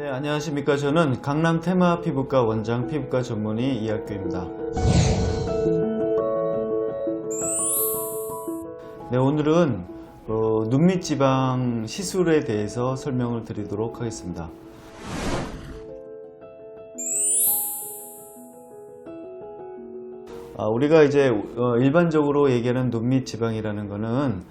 네, 안녕하십니까. 저는 강남 테마 피부과 원장 피부과 전문의 이학규입니다. 네, 오늘은 눈 밑 지방 시술에 대해서 설명을 드리도록 하겠습니다. 우리가 이제 일반적으로 얘기하는 눈 밑 지방이라는 것은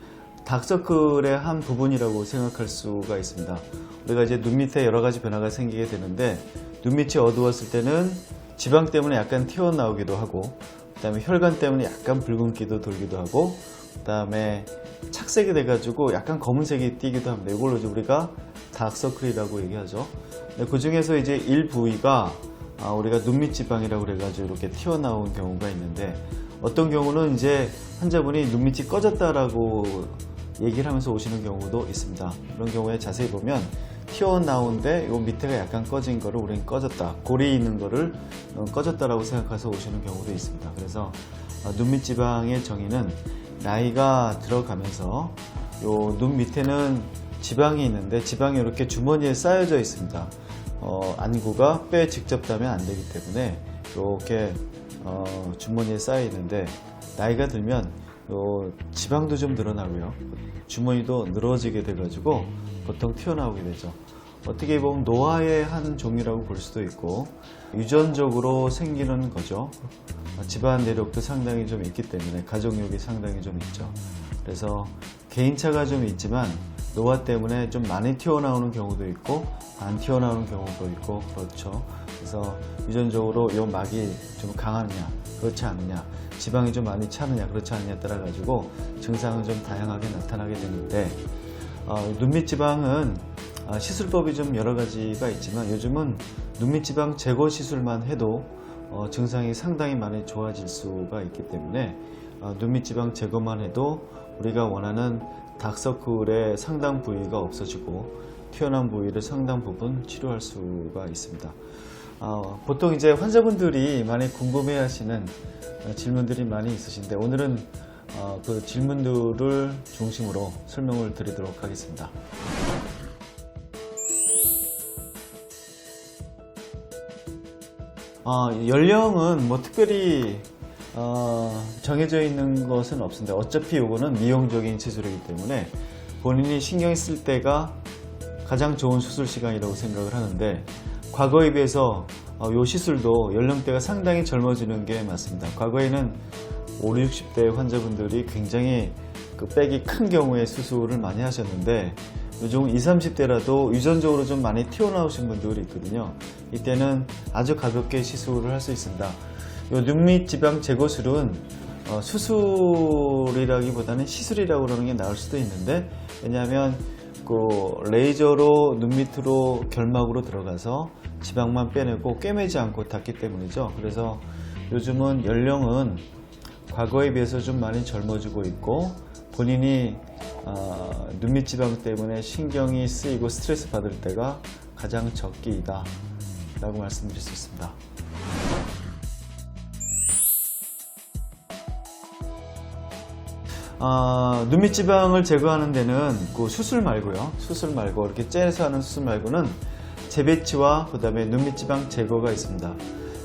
다크서클의 한 부분이라고 생각할 수가 있습니다. 우리가 이제 눈 밑에 여러 가지 변화가 생기게 되는데, 눈 밑이 어두웠을 때는 지방 때문에 약간 튀어나오기도 하고, 그 다음에 혈관 때문에 약간 붉은기도 돌기도 하고, 그 다음에 착색이 돼가지고 약간 검은색이 띄기도 합니다. 이걸로 이제 우리가 다크서클이라고 얘기하죠. 그 중에서 이제 일부위가 우리가 눈 밑 지방이라고 그래가지고 이렇게 튀어나온 경우가 있는데, 어떤 경우는 이제 환자분이 눈 밑이 꺼졌다라고 얘기를 하면서 오시는 경우도 있습니다. 이런 경우에 자세히 보면 튀어나온데 요 밑에가 약간 꺼진 거를 우리는 꺼졌다, 골이 있는 거를 꺼졌다라고 생각해서 오시는 경우도 있습니다. 그래서 눈 밑 지방의 정의는 나이가 들어가면서 요 눈 밑에는 지방이 있는데, 지방이 이렇게 주머니에 쌓여져 있습니다. 안구가 뼈에 직접 닿으면 안 되기 때문에 이렇게 주머니에 쌓여 있는데, 나이가 들면 지방도 좀 늘어나고요, 주머니도 늘어지게 돼가지고 보통 튀어나오게 되죠. 어떻게 보면 노화의 한 종류라고 볼 수도 있고, 유전적으로 생기는 거죠. 집안 내력도 상당히 좀 있기 때문에 가족력이 상당히 좀 있죠. 그래서 개인차가 좀 있지만 노화 때문에 좀 많이 튀어나오는 경우도 있고 안 튀어나오는 경우도 있고 그렇죠. 그래서 유전적으로 이 막이 좀 강하느냐 그렇지 않느냐, 지방이 좀 많이 차느냐 그렇지 않느냐에 따라 가지고 증상은 좀 다양하게 나타나게 되는데, 눈 밑 지방은 시술법이 좀 여러 가지가 있지만 요즘은 눈 밑 지방 제거 시술만 해도 증상이 상당히 많이 좋아질 수가 있기 때문에 눈 밑 지방 제거만 해도 우리가 원하는 다크서클의 상당 부위가 없어지고 튀어나온 부위를 상당 부분 치료할 수가 있습니다. 보통 이제 환자분들이 많이 궁금해 하시는 질문들이 많이 있으신데, 오늘은 그 질문들을 중심으로 설명을 드리도록 하겠습니다. 연령은 뭐 특별히 정해져 있는 것은 없습니다. 어차피 이거는 미용적인 시술이기 때문에 본인이 신경 쓸 때가 가장 좋은 수술 시간이라고 생각을 하는데, 과거에 비해서 이 시술도 연령대가 상당히 젊어지는 게 맞습니다. 과거에는 50, 60대 환자분들이 굉장히 그 빽이 큰 경우에 수술을 많이 하셨는데, 요즘 20, 30대라도 유전적으로 좀 많이 튀어나오신 분들이 있거든요. 이때는 아주 가볍게 시술을 할 수 있습니다. 이 눈 밑 지방 제거술은 수술이라기보다는 시술이라고 그러는 게 나을 수도 있는데, 왜냐하면 그 레이저로 눈 밑으로 결막으로 들어가서 지방만 빼내고 꿰매지 않고 닿기 때문이죠. 그래서 요즘은 연령은 과거에 비해서 좀 많이 젊어지고 있고, 본인이 눈 밑 지방 때문에 신경이 쓰이고 스트레스 받을 때가 가장 적기이다 라고 말씀드릴 수 있습니다. 눈 밑 지방을 제거하는 데는 그 수술 말고요, 수술 말고 이렇게 째서 하는 수술 말고는 재배치와 그 다음에 눈 밑 지방 제거가 있습니다.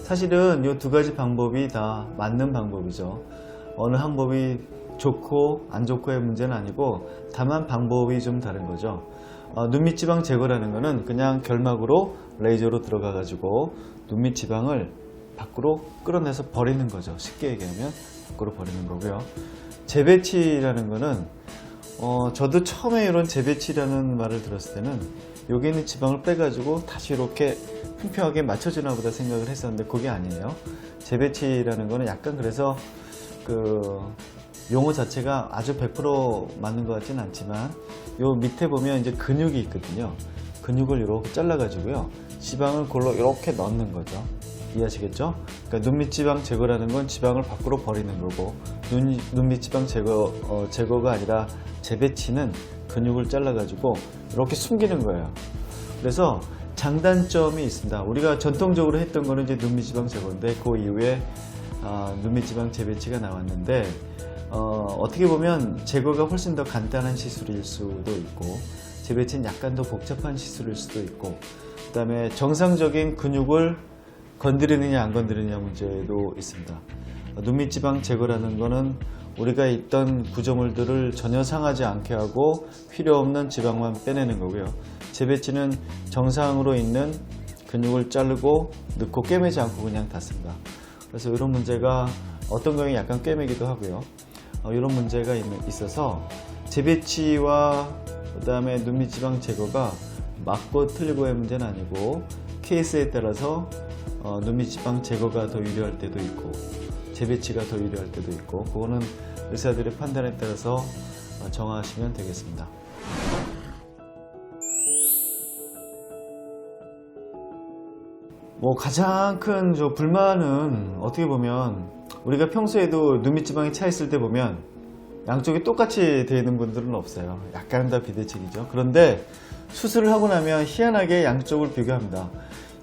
사실은 이 두 가지 방법이 다 맞는 방법이죠. 어느 한 방법이 좋고 안 좋고의 문제는 아니고, 다만 방법이 좀 다른 거죠. 눈 밑 지방 제거라는 거는 그냥 결막으로 레이저로 들어가 가지고 눈 밑 지방을 밖으로 끌어내서 버리는 거죠. 쉽게 얘기하면 밖으로 버리는 거고요. 재배치라는 거는 저도 처음에 이런 재배치라는 말을 들었을 때는 여기 있는 지방을 빼가지고 다시 이렇게 평평하게 맞춰주나 보다 생각을 했었는데, 그게 아니에요. 재배치라는 거는 약간, 그래서 그 용어 자체가 아주 100% 맞는 것 같지는 않지만, 요 밑에 보면 이제 근육이 있거든요. 근육을 이렇게 잘라 가지고요, 지방을 골로 이렇게 넣는 거죠. 이해하시겠죠? 그러니까 눈 밑 지방 제거라는 건 지방을 밖으로 버리는 거고, 눈 밑 지방 제거가 아니라 재배치는 근육을 잘라 가지고 이렇게 숨기는 거예요. 그래서 장단점이 있습니다. 우리가 전통적으로 했던 거는 이제 눈 밑 지방 제거인데, 그 이후에 눈 밑 지방 재배치가 나왔는데, 어떻게 보면 제거가 훨씬 더 간단한 시술일 수도 있고, 재배치는 약간 더 복잡한 시술일 수도 있고, 그 다음에 정상적인 근육을 건드리느냐 안 건드리느냐 문제도 있습니다. 눈밑 지방 제거라는 거는 우리가 있던 구조물들을 전혀 상하지 않게 하고 필요 없는 지방만 빼내는 거고요. 재배치는 정상으로 있는 근육을 자르고 넣고 꿰매지 않고 그냥 닫습니다. 그래서 이런 문제가 어떤 경우에 약간 꿰매기도 하고요. 이런 문제가 있어서 재배치와 그 다음에 눈밑 지방 제거가 맞고 틀리고의 문제는 아니고 케이스에 따라서 눈밑 지방 제거가 더 유리할 때도 있고 재배치가 더 유리할 때도 있고, 그거는 의사들의 판단에 따라서 정하시면 되겠습니다. 가장 큰 불만은 어떻게 보면 우리가 평소에도 눈밑 지방이 차 있을 때 보면 양쪽이 똑같이 되어 있는 분들은 없어요. 약간은 다 비대칭이죠. 그런데 수술을 하고 나면 희한하게 양쪽을 비교합니다.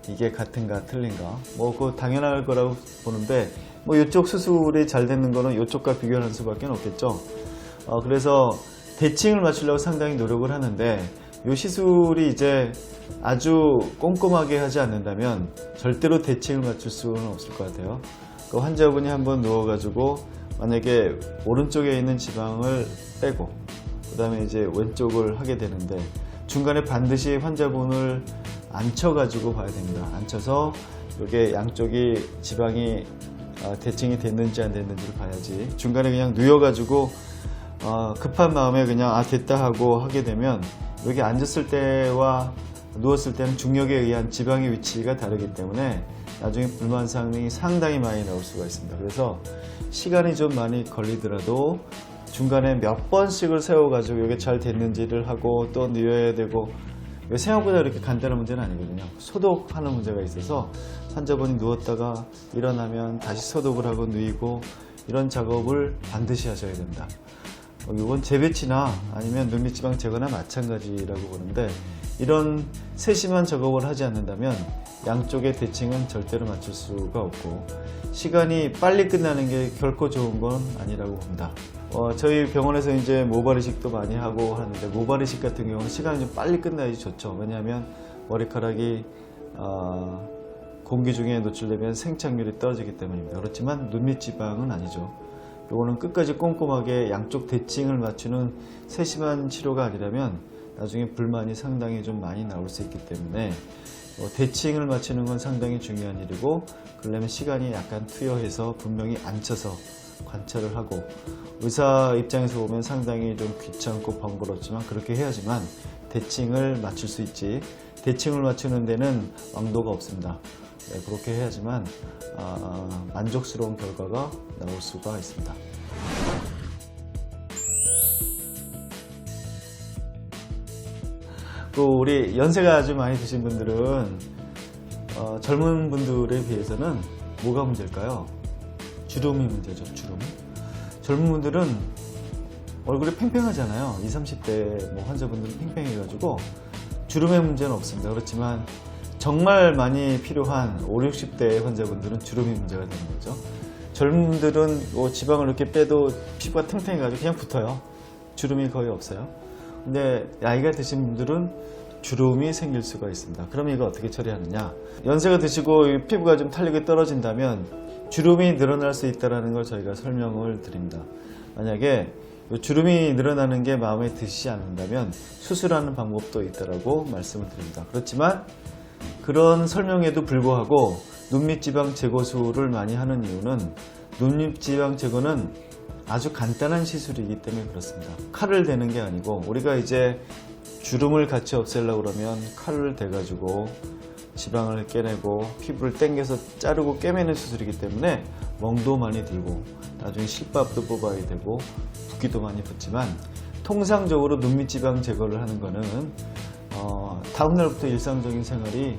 이게 같은가 틀린가, 그거 당연할 거라고 보는데, 이쪽 수술이 잘 되는 거는 이쪽과 비교를 할 수밖에 없겠죠. 그래서 대칭을 맞추려고 상당히 노력을 하는데, 이 시술이 이제 아주 꼼꼼하게 하지 않는다면 절대로 대칭을 맞출 수는 없을 것 같아요. 그 환자분이 한번 누워가지고 만약에 오른쪽에 있는 지방을 빼고 그 다음에 이제 왼쪽을 하게 되는데, 중간에 반드시 환자분을 앉혀가지고 봐야 됩니다. 앉혀서 이게 양쪽이 지방이 대칭이 됐는지 안 됐는지를 봐야지, 중간에 그냥 누워가지고 급한 마음에 그냥 됐다 하고 하게 되면 여기 앉았을 때와 누웠을 때는 중력에 의한 지방의 위치가 다르기 때문에 나중에 불만사항이 상당히 많이 나올 수가 있습니다. 그래서 시간이 좀 많이 걸리더라도 중간에 몇 번씩을 세워가지고 이게 잘 됐는지를 하고 또 누워야 되고, 생각보다 이렇게 간단한 문제는 아니거든요. 소독하는 문제가 있어서 환자분이 누웠다가 일어나면 다시 소독을 하고 누이고, 이런 작업을 반드시 하셔야 됩니다. 이건 재배치나 아니면 눈밑 지방 제거나 마찬가지라고 보는데, 이런 세심한 작업을 하지 않는다면 양쪽의 대칭은 절대로 맞출 수가 없고, 시간이 빨리 끝나는 게 결코 좋은 건 아니라고 봅니다. 저희 병원에서 이제 모발 이식도 많이 하고 하는데, 모발 이식 같은 경우는 시간이 좀 빨리 끝나야지 좋죠. 왜냐하면 머리카락이 공기 중에 노출되면 생착률이 떨어지기 때문입니다. 그렇지만 눈밑 지방은 아니죠. 요거는 끝까지 꼼꼼하게 양쪽 대칭을 맞추는 세심한 치료가 아니라면 나중에 불만이 상당히 좀 많이 나올 수 있기 때문에 대칭을 맞추는 건 상당히 중요한 일이고, 그러려면 시간이 약간 투여해서 분명히 앉혀서 관찰을 하고, 의사 입장에서 보면 상당히 좀 귀찮고 번거롭지만 그렇게 해야지만 대칭을 맞출 수 있지, 대칭을 맞추는 데는 왕도가 없습니다. 그렇게 해야지만 만족스러운 결과가 나올 수가 있습니다. 또 우리 연세가 아주 많이 드신 분들은 젊은 분들에 비해서는 뭐가 문제일까요? 주름이 문제죠. 주름. 젊은 분들은 얼굴이 팽팽하잖아요. 20, 30대 환자분들은 팽팽해가지고 주름의 문제는 없습니다. 그렇지만 정말 많이 필요한 50, 60대 환자분들은 주름이 문제가 되는 거죠. 젊은 분들은 지방을 이렇게 빼도 피부가 탱탱해가지고 그냥 붙어요. 주름이 거의 없어요. 근데 나이가 드신 분들은 주름이 생길 수가 있습니다. 그럼 이거 어떻게 처리하느냐? 연세가 드시고 피부가 좀 탄력이 떨어진다면 주름이 늘어날 수 있다는 걸 저희가 설명을 드립니다. 만약에 주름이 늘어나는 게 마음에 드시지 않는다면 수술하는 방법도 있다고 말씀을 드립니다. 그렇지만 그런 설명에도 불구하고 눈밑 지방 제거술을 많이 하는 이유는, 눈밑 지방 제거는 아주 간단한 시술이기 때문에 그렇습니다. 칼을 대는 게 아니고, 우리가 이제 주름을 같이 없애려고 그러면 칼을 대가지고 지방을 깨내고 피부를 당겨서 자르고 꿰매는 수술이기 때문에 멍도 많이 들고 나중에 실밥도 뽑아야 되고 붓기도 많이 붙지만, 통상적으로 눈밑 지방 제거를 하는 거는 다음날부터 일상적인 생활이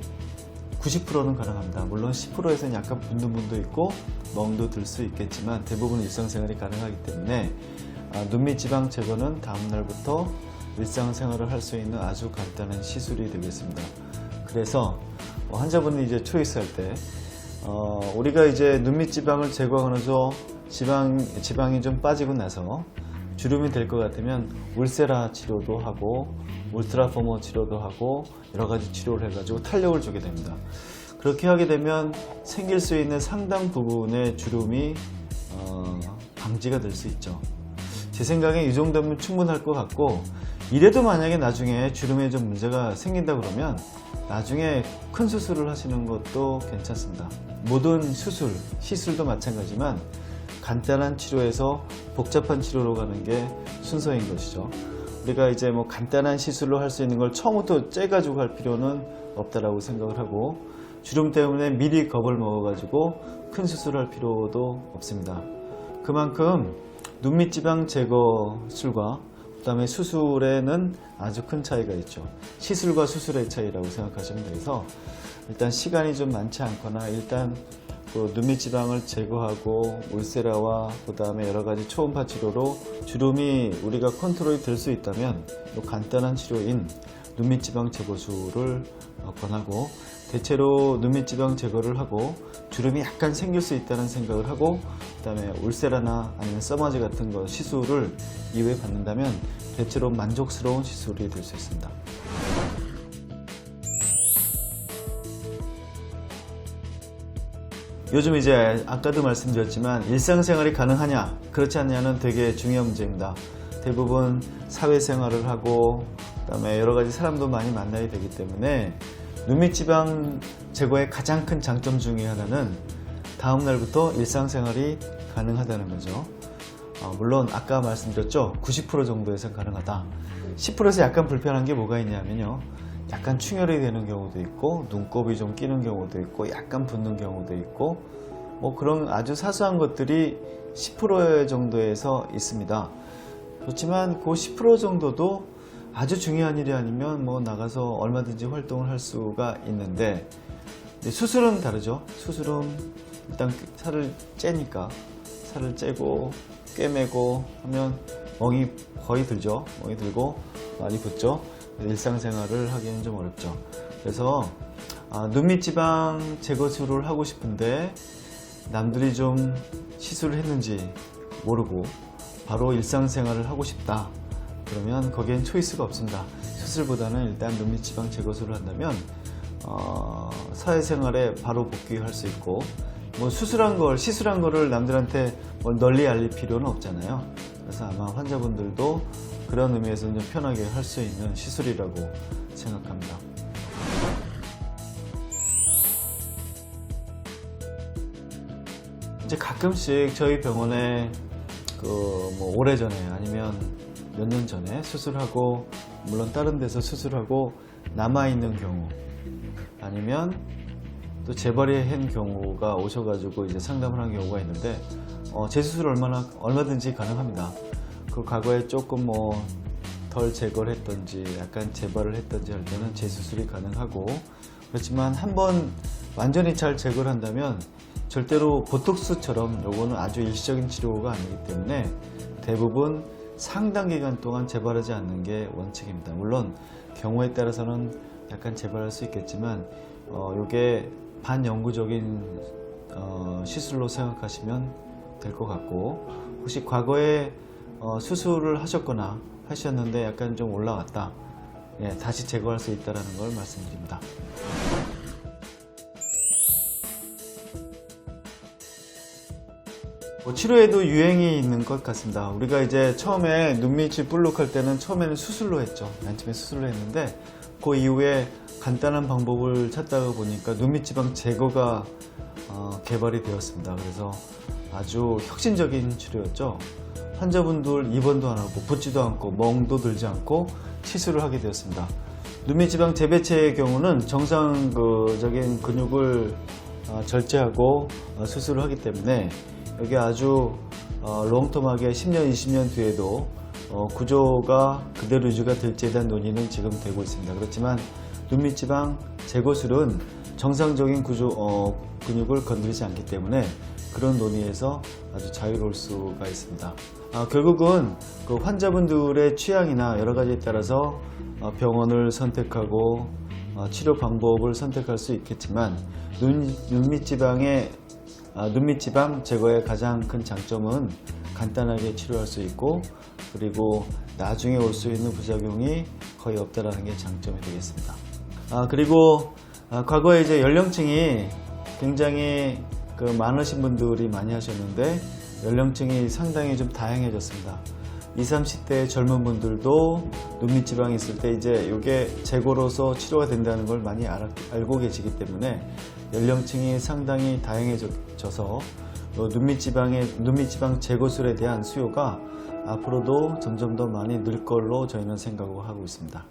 90%는 가능합니다. 물론 10%에서는 약간 붓는 분도 있고 멍도 들 수 있겠지만 대부분 일상생활이 가능하기 때문에 눈밑 지방 제거는 다음날부터 일상생활을 할 수 있는 아주 간단한 시술이 되겠습니다. 그래서 환자분이 이제 초이스할 때 우리가 이제 눈밑 지방을 제거하고 나서 지방이 좀 빠지고 나서 주름이 될 것 같으면 울세라 치료도 하고 울트라포머 치료도 하고 여러 가지 치료를 해가지고 탄력을 주게 됩니다. 그렇게 하게 되면 생길 수 있는 상당 부분의 주름이 방지가 될 수 있죠. 제 생각에 이 정도면 충분할 것 같고, 이래도 만약에 나중에 주름에 좀 문제가 생긴다 그러면 나중에 큰 수술을 하시는 것도 괜찮습니다. 모든 수술, 시술도 마찬가지지만 간단한 치료에서 복잡한 치료로 가는 게 순서인 것이죠. 우리가 이제 뭐 간단한 시술로 할 수 있는 걸 처음부터 째가지고 할 필요는 없다라고 생각을 하고, 주름 때문에 미리 겁을 먹어가지고 큰 수술할 필요도 없습니다. 그만큼 눈밑 지방 제거술과 그 다음에 수술에는 아주 큰 차이가 있죠. 시술과 수술의 차이라고 생각하시면 돼서, 일단 시간이 좀 많지 않거나 일단 그 눈밑 지방을 제거하고 울세라와 그 다음에 여러 가지 초음파 치료로 주름이 우리가 컨트롤이 될 수 있다면 이 간단한 치료인 눈밑 지방 제거술을 권하고, 대체로 눈밑 지방 제거를 하고 주름이 약간 생길 수 있다는 생각을 하고, 그 다음에 울세라나 아니면 써마지 같은 거 시술을 이후에 받는다면 대체로 만족스러운 시술이 될 수 있습니다. 요즘 이제 아까도 말씀드렸지만 일상생활이 가능하냐 그렇지 않냐는 되게 중요한 문제입니다. 대부분 사회생활을 하고 그 다음에 여러가지 사람도 많이 만나야 되기 때문에 눈밑 지방 제거의 가장 큰 장점 중에 하나는 다음날부터 일상생활이 가능하다는 거죠. 물론 아까 말씀드렸죠, 90% 정도에서 가능하다. 10%에서 약간 불편한 게 뭐가 있냐면요, 약간 충혈이 되는 경우도 있고 눈곱이 좀 끼는 경우도 있고 약간 붓는 경우도 있고 뭐 그런 아주 사소한 것들이 10% 정도에서 있습니다. 그렇지만 그 10% 정도도 아주 중요한 일이 아니면 뭐 나가서 얼마든지 활동을 할 수가 있는데, 수술은 다르죠. 수술은 일단 살을 째니까 살을 째고 꿰매고 하면 멍이 거의 들죠. 멍이 들고 많이 붓죠. 일상생활을 하기는 좀 어렵죠. 그래서 눈밑 지방 제거술을 하고 싶은데 남들이 좀 시술을 했는지 모르고 바로 일상생활을 하고 싶다. 그러면 거기엔 초이스가 없습니다. 수술보다는 일단 눈밑 지방 제거술을 한다면 사회생활에 바로 복귀할 수 있고, 뭐 시술한 거를 남들한테 널리 알릴 필요는 없잖아요. 그래서 아마 환자분들도 그런 의미에서 좀 편하게 할 수 있는 시술이라고 생각합니다. 이제 가끔씩 저희 병원에 뭐 오래전에 아니면 몇 년 전에 수술하고, 물론 다른 데서 수술하고 남아있는 경우 아니면 또 재발이 한 경우가 오셔가지고 이제 상담을 한 경우가 있는데, 재수술 얼마든지 가능합니다. 그 과거에 조금 뭐 덜 제거를 했던지 약간 재발을 했던지 할 때는 재수술이 가능하고, 그렇지만 한번 완전히 잘 제거를 한다면 절대로 보톡스처럼 요거는 아주 일시적인 치료가 아니기 때문에 대부분 상당 기간 동안 재발하지 않는 게 원칙입니다. 물론 경우에 따라서는 약간 재발할 수 있겠지만 요게 반영구적인 시술로 생각하시면 될 것 같고, 혹시 과거에 수술을 하셨거나 하셨는데 약간 좀 올라왔다, 다시 제거할 수 있다는 걸 말씀드립니다. 치료에도 유행이 있는 것 같습니다. 우리가 이제 처음에 눈밑이 볼록할 때는 처음에는 수술로 했죠. 맨 처음에 수술로 했는데 그 이후에 간단한 방법을 찾다가 보니까 눈밑 지방 제거가 개발이 되었습니다. 그래서 아주 혁신적인 치료였죠. 환자분들 입원도 안 하고 붓지도 않고 멍도 들지 않고 시술을 하게 되었습니다. 눈밑 지방 재배체의 경우는 정상적인 근육을 절제하고 수술을 하기 때문에 여기 아주 롱텀하게 10년, 20년 뒤에도 구조가 그대로 유지가 될지에 대한 논의는 지금 되고 있습니다. 그렇지만 눈밑 지방 제거술은 정상적인 근육을 건드리지 않기 때문에 그런 논의에서 아주 자유로울 수가 있습니다. 결국은 그 환자분들의 취향이나 여러 가지에 따라서 병원을 선택하고 치료 방법을 선택할 수 있겠지만, 눈밑 지방 제거의 가장 큰 장점은 간단하게 치료할 수 있고, 그리고 나중에 올 수 있는 부작용이 거의 없다라는 게 장점이 되겠습니다. 그리고 과거에 이제 연령층이 굉장히 많으신 분들이 많이 하셨는데 연령층이 상당히 좀 다양해졌습니다. 20, 30대 젊은 분들도 눈밑 지방이 있을 때 이제 이게 재고로서 치료가 된다는 걸 많이 알고 계시기 때문에 연령층이 상당히 다양해져서 눈밑 지방 제거술에 대한 수요가 앞으로도 점점 더 많이 늘 걸로 저희는 생각하고 있습니다.